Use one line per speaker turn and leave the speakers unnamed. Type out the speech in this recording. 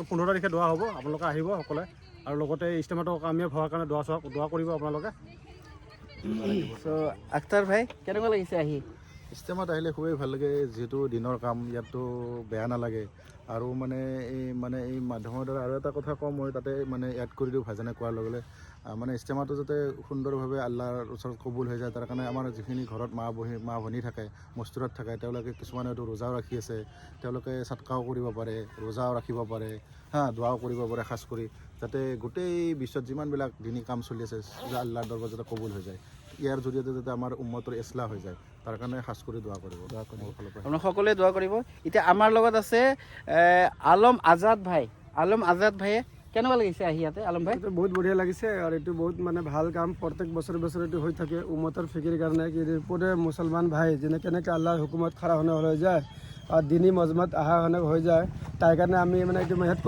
15 তাৰিখে দোৱা হ'ব, আপোনালোকে আহিব সকলোৱে আৰু লগতে ইষ্টেমাটো কামিয়াব হোৱাৰ কাৰণে দোৱা কৰিব আপোনালোকে।
চ' আখতাৰ ভাই কেনেকুৱা লাগিছে আহি?
ইষ্টেমাত আহিলে খুবেই ভাল লাগে, যিহেতু দিনৰ কাম ইয়াততো বেয়া নালাগে। আৰু এই মাধ্যমৰ দ্বাৰা আৰু এটা কথা কওঁ মই তাতে এড কৰি দিওঁ ভাইজানে কোৱাৰ লগে লগে, ইষ্টেমাটো যাতে সুন্দৰভাৱে আল্লাহৰ ওচৰত কবুল হৈ যায়, তাৰ কাৰণে আমাৰ যিখিনি ঘৰত মা ভনী থাকে, মস্তিৰত থাকে, তেওঁলোকে কিছুমানেতো ৰোজাও ৰাখি আছে, তেওঁলোকে চাটকাও কৰিব পাৰে, ৰোজাও ৰাখিব পাৰে, দোৱাও কৰিব পাৰে খাছ কৰি, যাতে গোটেই বিশ্বত যিমানবিলাক দিনী কাম চলি আছে আল্লাহৰ দৰবাৰ যাতে কবুল হৈ যায়, ইয়াৰ জৰিয়তে যাতে আমাৰ উম্মতৰ ইছলাহ হৈ যায়, তাৰ কাৰণে খাছ কৰি দোৱা কৰিব।
আপোনালোক সকলোৱে দোৱা কৰিব। এতিয়া আমাৰ লগত আছে আলম আজাদ ভাই। আলম আজাদ ভাইয়ে কেনেকুৱা লাগিছে আহি ইয়াতে? আলম ভাই
বহুত বঢ়িয়া লাগিছে আৰু এইটো বহুত ভাল কাম, প্ৰত্যেক বছৰে এইটো হৈ থাকে উম্মতৰ ফিকিৰ কাৰণে, কি পুৰে মুছলমান ভাই কেনেকৈ আল্লাহৰ হুকুমত খাৰা হৈ যায় আৰু দিনী মজমাত অহা হৈ যায়, তাৰ কাৰণে আমি এইটো মেহনত কৰোঁ।